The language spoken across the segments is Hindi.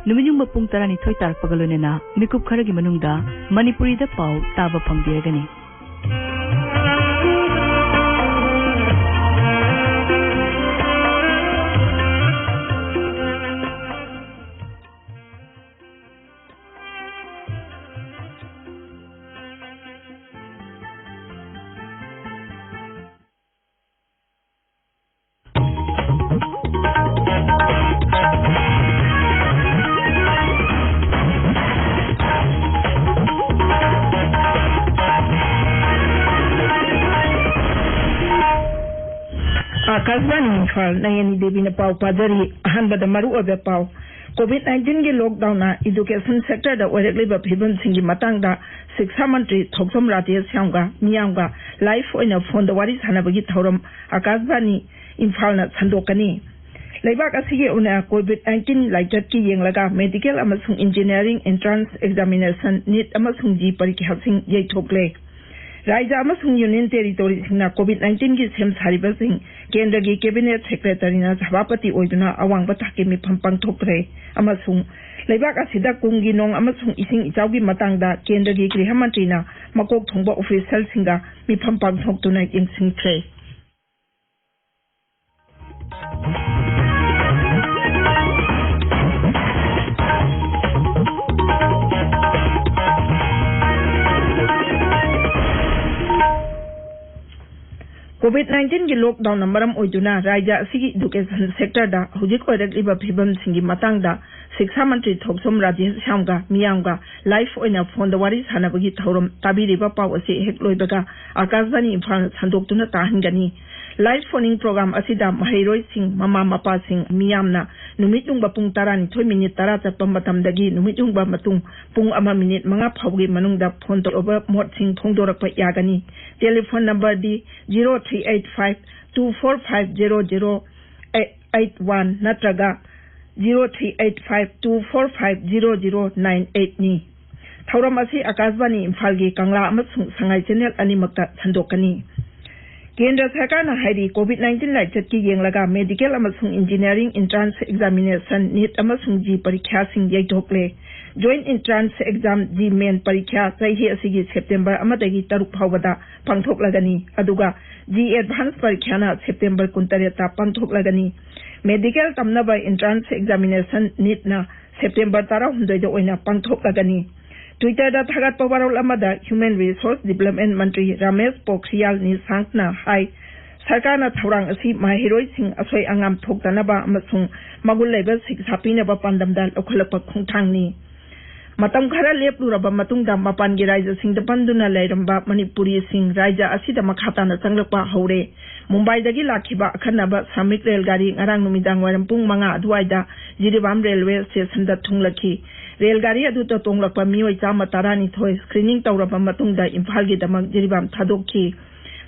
नुमिनुंग पुंग 12 तारपग लोइनना मिकुप खरगी मनुंगदा मणिपुरीदा पाउ ताबा फंगबिरगनी। आकाशवाणी इम्फाल नयनी देवी ने पाव पाजरी अहनबद मरु ओबे पाव कोविड-19 के लॉकडाउन एजुकेशन सेक्टर दा ओरेगलिबा फिबम सिंगी मतंगदा शिक्षा मंत्री थोक्सम राजेश श्यामगा मियांगा लाइव ओइना फोन दा वारी सानबगी थौरम आकाशवाणी इम्फाल ना संदोकनी लेबाक असिगे उना कोविड-19 लाइटत की येंगलगा मेडिकल अमसुंग इंजीनियरिंग एंट्रेंस एग्जामिनेशन नीट अमसुंग जी परीक्षासिंग येथोकले राज्य अमसुंग यूनियन टेरिटोरी सिंगना कोविड-19 की सेम सारिबसिंग केंद्र की कैबिनेट सेक्रेटरी सभापति ओइदुना अवांग थाके मिफम पांगथोक्रे अमसुंग लेबाक असिदा कुंगी नोंग अमसुंग इसिंग इचाउगी मतंगदा केंद्र की गृह मंत्री मकोक थोंबा ऑफिशियल सिंगा मिफम पांगथोक्तुना यिंगसिंगथ्रे। कोविड-19 की लॉकडाउन मरम ओइदुना राज्य असिगी एजुकेशन सेक्टर दा हुजिक ओइरक्लिबा फिबम सिंगी मतंगदा शिक्षा मंत्री थोक्सम राजेश श्यामगा मियांगा लाइव ओइना फोन दा वारी सानबगी थौरम ताबिरिबा पाव असे हेक लोइबगा आकाशवाणी इम्फाल संदोक्तुना ताहनगनी लाइव फोनिंग प्रोग्राम असिदा महैरोय सिंह ममा मपा सिंह मियामना नुमितुंगबा पुंग 12 मिनिट 10 चप्पा मतमदगी नुमितुंगबा मतुंग पुंग 1 मिनिट 5 फावगी मनुंगदा फोन तौबा मोड सिंह फोंदोरकपा यागनी टेलीफोन नंबर दी 0385 245 0081 नत्रगा 0385 245 0098 नी थौरम असी आकाशवाणी इम्फाल की कंगला अमसुंग संगाई चैनल अनिमक्ता संदोकनी। केंद्र सरकार ने कोविड-19 लाइचत की येंगलगा मेडिकल अमसुंग इंजीनियरिंग एंट्रेंस एग्जामिनेशन नीट अमसुंग जी परीक्षा सिंग येथोकले joint entrance exam JEE main परीक्षा चही असिगी सेप्टेम्बर अमदगी 3 फावदा पांगथोकलगनी अदुगा जी एडवांस परीक्षा ना सेप्टेम्बर 19 ता पांगथोकलगनी मेडिकल तमनबा एंट्रेंस एग्जामिनेशन नीट ना सेप्टेम्बर 19 दा ओइना पांगथोकलगनी। ट्विटर दा थगत पवारोल अमदा ह्यूमन रिसोर्स डेवलपमेंट मंत्री रमेश पोखरियाल निशंक ना हाई सरकार ना थौरांग असी माहिरोय सिंह असोय अंगाम थोक्तनबा अमसुंग मगुल लेबा शिक्षा पीनबा पांदमदा लौखलपा खुंथांगनी मतम खरा लेपलुरबा मतुंगदा मपान गी राज्य सिंह बंदुना लेरंबा मणिपुरी सिंह राज्य असिदा मखाताना चंगलपा हौरे मुंबई दगी लाखिबा अखनबा श्रमिक रेलगाड़ी ngarang नुमिदांग वारम पुंग 5 अदुवाइदा जिरिबाम रेलवे स्टेशन दा थुंगलखी रेलगाड़ी अदुता तोंगलपा मियोय 112 स्क्रीनिंग तौरबा मतुंगदा इम्फाल गी दमक जिरिबाम थादोखी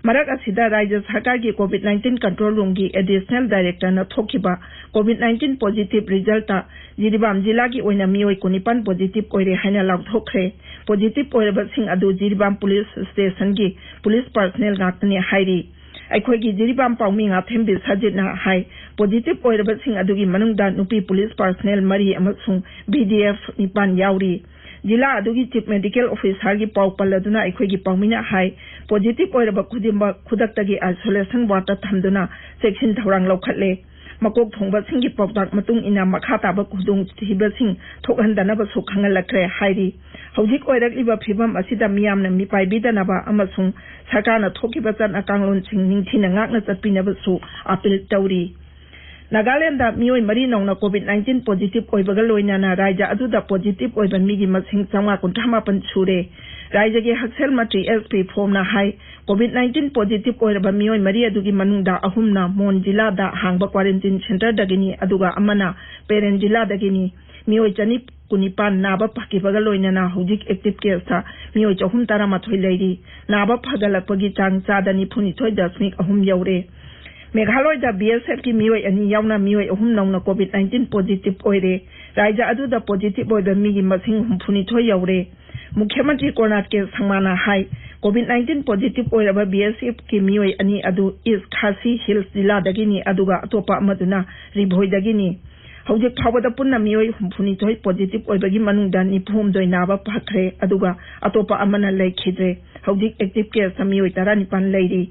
मरक असिदा राज्य सरकार की कोविड-19 कंट्रोल रूम की एडिशनल डायरेक्टर न थोखिबा कोविड-19 पॉजिटिव रिजल्ट जिरिबाम जिला की ओइना मियोय 19 पॉजिटिव ओइरे हाइना लाउथोखरे पॉजिटिव ओइरबा सिंह अदु जिरिबाम पुलिस स्टेशन की पुलिस पर्सनल गातने हाइरी अखोगी जिरिबाम पाउमी ngathem bi sajitna hai positive oiraba sing adugi manungda nupi police personnel mari amasung BDF nipan yauri जिला अदुगी चीफ मेडिकल ऑफिसर की पाउ पल्लदुना अखोगी पाउमिना हाई पॉजिटिव ओइरबा खुदिमबा खुदक्तगी आइसोलेशन वार्ड थमदुना सेक्शन थौरांग लौखटले मकोक थोंबा सिंगी पाउताक मतुंग इना मखा ताबा खुदुंग थिबा सिंग थोकहंदनबा सु खंगलखरे हाइरी हौजिक ओइरकलिबा फिबम असिदा मियामना मिपाइबिदनबा अमसुंग सरकारना थोकिबा चन अकांगलोन सिंग निंगथिना ngakna चटपिनबा सु अपील तौरी नागालैंड मियोय मरी नौना कोविड-19 पॉजिटिव ओइबगा लोइनाना राज्य अदुदा पॉजिटिव ओइबा मिगी मसिंग 958 सुरे राज्य के हक्सेल मंत्री एसपी फोमना हाई कोविड-19 पॉजिटिव ओइरबा मियोय मरी अदुगी मनुंगदा अहुमना मोन जिला दा हांगबा क्वारंटाइन सेंटर दगिनी अदुगा अमना पेरेन जिला दगिनी मियोय 219 नाबा फकिबगा लोइनाना हुजिक एक्टिव केस था मियोय 313 लेरी नाबा फगलपगी चांग 4.2 यौरे मेघालय दा BSF की मियोय अनि यावना मियोय अहुम नौना कोविड-19 पॉजिटिव ओइरे राज्य अदुदा पॉजिटिव ओइबा मिगी मसिंग 32 यौरे मुख्यमंत्री कोनाट के संगमाना हाई कोविड-19 पॉजिटिव ओइरबा BSF की मियोय अनि अदु ईस्ट खासी हिल्स जिला दगिनी अदुगा अतोपा अमदुना रिभोय दगिनी हौजिक फावदा पुन्ना मियोय हुमफुनी थोय पॉजिटिव ओइबगी मनुंगदा निफुम दोय नाबा पाखरे अदुगा अतोपा अमना लैखिद्रे हौजिक एक्टिव केस समियोय तारा निपान लैरी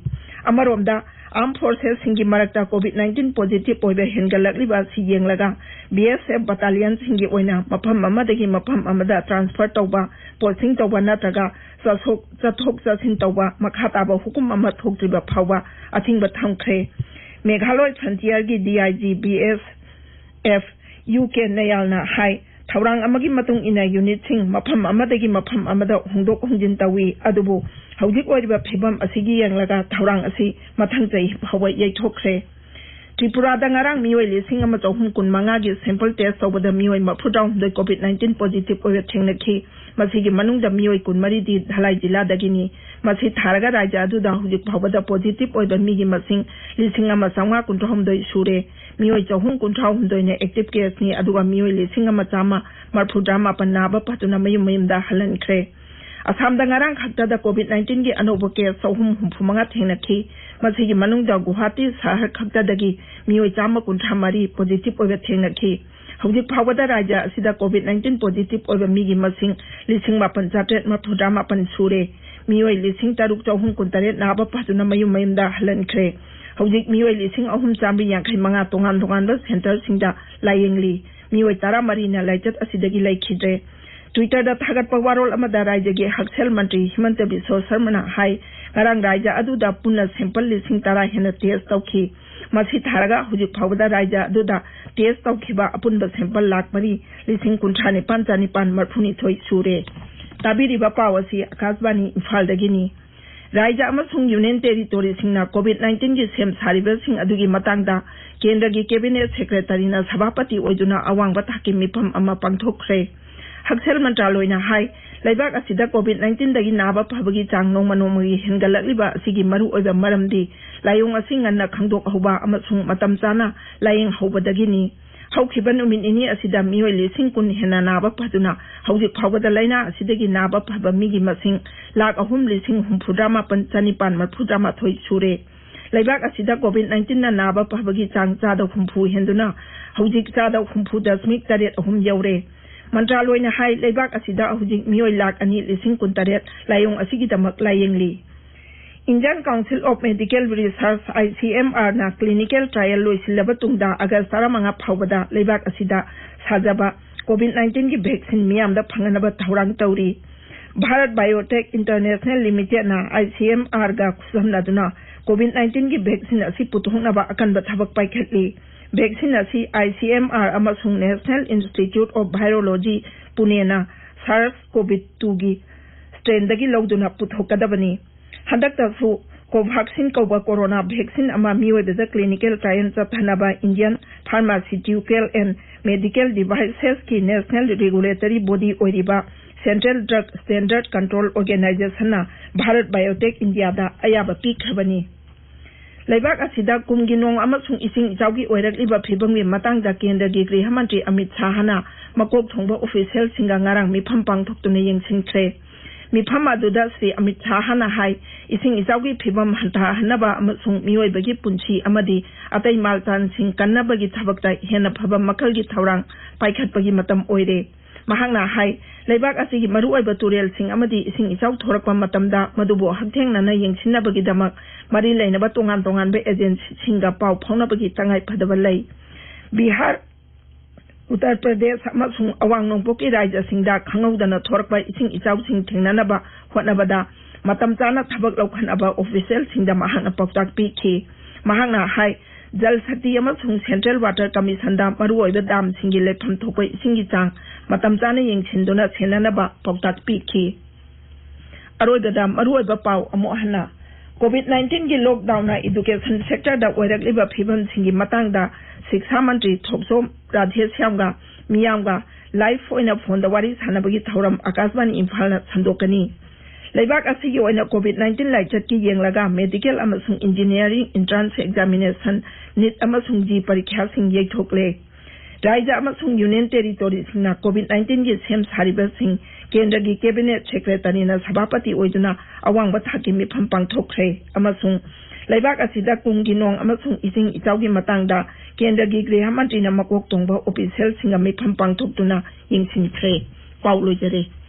अमरोमदा आर्म फोर्सेस सिंगी मरकता कोविड-19 पॉजिटिव ओइबे हेनगलकलिबा सि येंगलगा बीएसएफ बटालियन सिंगी ओइना मफम अमदगी मफम अमदा ट्रांसफर तौबा पोस्टिंग तौबा नत्रगा चथोक चसिन तौबा मखाताबा हुकुम अमा थोक्त्रिबा फावबा अथिंगबा थमख्रे मेघालय फ्रंटियर की डीआईजी बीएसएफ यूके नयालना हाई थौरांग अमगी मतुंग इना यूनिट सिंग मफम अमदगी मफम अमदा होंदोक होंजिन तवी अदुबु हौजिक ओइबा फिबम असिगी यंगलगा थौरांग असि मथंग चै फावबा यैथोख्रे त्रिपुरा दंगारांग मियोय लिसिंग अमा चौहुम कुनमंगा गी सैंपल टेस्ट तौबदा मियोय मफुडाउन द कोविड-19 पॉजिटिव ओइबा थेंगनखि मसिगी मनुंग द मियोय कुनमरी दि धलाई जिला दगिनी मसि थारगा राज्य अदुदा हौजिक फावबदा पॉजिटिव ओइबा मिगी मसिंग लिसिंग अमा चांगा कुंट्रहमदोय सुरे मियोय चौहुम कुंट्रहमदोय ने एक्टिव केस नि अदुगा मियोय लिसिंग अमा चामा मरफुड्रामा पन्नाबा पतुना मयुम मयुमदा हलनख्रे असम दंगारांग खक्ता कोविड-19 की अनोब केस चौहुम हुमफुमंगा थेंगनखि मसिगी मनुंग द गुवाहाटी शहर खक्ता दगी मियोय चामा कुंट्रहमरी पॉजिटिव ओइबा थेंगनखि हौजिक फावदा राज्य असिदा कोविड-19 पॉजिटिव ओइबा मिगी मसिंग लिसिंग मापन चाट्रेट मरफुड्रामा पन सुरे मियोय लिसिंग तरुक चौहुम कुंतरेट नाबा पतुना मयुम मयुमदा हलनख्रे हौजिक मियोय लिसिंग अहुम चामरी यांखै मंगा तोंगान तोंगानबा सेंटर सिंगदा लायेंगली मियोय तारा मरीना लाइचत असिदगी लैखिद्रे ट्विटर दा थागत पवारोल अमदा राज्य के हक्सेल मंत्री Himanta Biswa Sharma high ngarang raja aduda punna sample lising tara hena test tawki masi tharaga hujik phawda raja aduda test tawkiba apunba sample lak mari lising kunthani panchani pan marphuni thoi sure tabiri ba pawasi akasbani imphal dagini raja amasung union territory singna covid-19 gi sem sariba sing adugi matangda kendra gi cabinet secretary na sabapati oiduna awang ba thaki mifam ama pangthokre हक्सेल मंत्रालय हाई लेबाक असिदा कोविड-19 दगी नाबा फबगी चांग नोंमा नोंमगी हेनगलकलिबा असिगी मरु ओइबा मरमदी लायोंग असि ngana खंगदोक हौबा अमसुंग मतम चाना लायेंग हौबदगिनी हौखिबा नुमिन इनी असिदा मियोय लिसिंग कुन हेना नाबा फदुना हौजिक फावदा लाइना असिदगी नाबा फबा मिगी मसिंग लाख अहुम लिसिंग हुमफुड्रामा पन चनिपान मरफुड्रामा थोइ सुरे लेबाक असिदा कोविड-19 ना नाबा फबगी चांग चादा हुमफु हेंदुना हौजिक चादा हुमफु दशमिक तरेट अहुम यौरे मंत्रालय ने हाई लेबाक असिदा हुजिक मियोय लाख अनि लिसिंग कुंतरेट लायोंग असिगी दमक लायेंगली Indian council of medical research ICMR ना क्लिनिकल ट्रायल लोइसिलबा तुंगदा अगस्त 15 फावबदा लेबाक असिदा साजाबा कोविड-19 की वैक्सीन मियामदा फंगनबा थौरांग तौरी भारत बायोटेक इंटरनेशनल लिमिटेड ना ICMR गा खुसमनादुना कोविड-19 की वैक्सीन असि पुथोंगनबा अकनबा थबक पाइखटली वैक्सीन असी ICMR अमसुंग national institute of virology Pune ना SARS-CoV-2 की स्ट्रेन दगी लौदुना पुथोकदबनी हदक्तसु कोवैक्सीन कौबा कोरोना वैक्सीन अमा मियोयदा clinical trial चथनबा Indian pharmaceutical and medical devices की नेशनल रेगुलेटरी बॉडी ओइरिबा central drug standard control organisation ना भारत बायोटेक इंडिया दा अयाबा पीखबनी लेबाक असिदा कुमगी नोंग अमसुंग इसिंग इचाउगी ओइरकलिबा फिबमगी मतंगदा केंद्रगी गृह मंत्री अमित शाहना मकोक थोंबा ऑफिशियल सिंगा ngarang मिफम पांगथोक्तुना यंगसिनख्रे मिफम अदुदा श्री अमित शाहना हाई इसिंग इचाउगी फिबम हंता हनबा अमसुंग मियोयबगी पुंसी अमदी अतै मालतान सिंग कन्नबगी थबकता हेना फबम मखलगी थौरांग पाइखतपगी मतम ओइरे महंगना हाई लेबाक असिगी मरुओइबा तुरेल सिंग अमदी इसिंग इचाउ थोरकपा मतमदा मदुबो हक्थेंगना यंगसिनबगी दमक मरी लेनबा तोंगान तोंगान बे एजेंसी सिंगा पाउ फाउनबगी तंगाई फदबा लै बिहार उत्तर प्रदेश अमसुंग अवांग नोंपोकी राज्य सिंगदा खंगौदना थोरकपा इसिंग इचाउ सिंग थेंगननबा होटनबदा मतम चाना थबक लौखनबा ऑफिशियल सिंगदा महंगना पौताक पीखी महंगना हाई जल शक्ति अमसुंग सेंट्रल वाटर कमीशन दा मरुओइबा दाम सिंगी लेफम थोपै इसिंगी चांग मतम चाना यंगसिनदुना सेननबा पौताक पीखी अरोइबदा मरुओइबा पाउ अमोहना कोविड-19 की लॉकडाउन एजुकेशन सेक्टर दा ओइरकलिबा फिबम सिंगी मतंगदा शिक्षा मंत्री थोपसोम राधेश्यामगा मियामगा लाइव ओइना फोन दा वारी सानबगी थौरम आकाशवाणी इम्फाल संदोकनी लेबाक असिगी ओइना कोविड-19 लाइचत की येंगलगा मेडिकल अमसुंग इंजीनियरिंग एंट्रेंस एग्जामिनेशन नीट अमसुंग जी परीक्षा सिंग येथोकले राज्य अमसुंग यूनियन टेरिटोरी सिंगना कोविड-19 की सेम सारिबा सिंग केंद्र की कैबिनेट सेक्रेटरी ना सभापति ओइदुना अवांग थाकी मिफम पांगथोख्रे अमसुंग Laibak asida kumgi nong amasung ising itawgi matangda Kendragi Griha Mantri na makok tongba official singa may pampang tuktuna yung sinipre. Paulo Jere.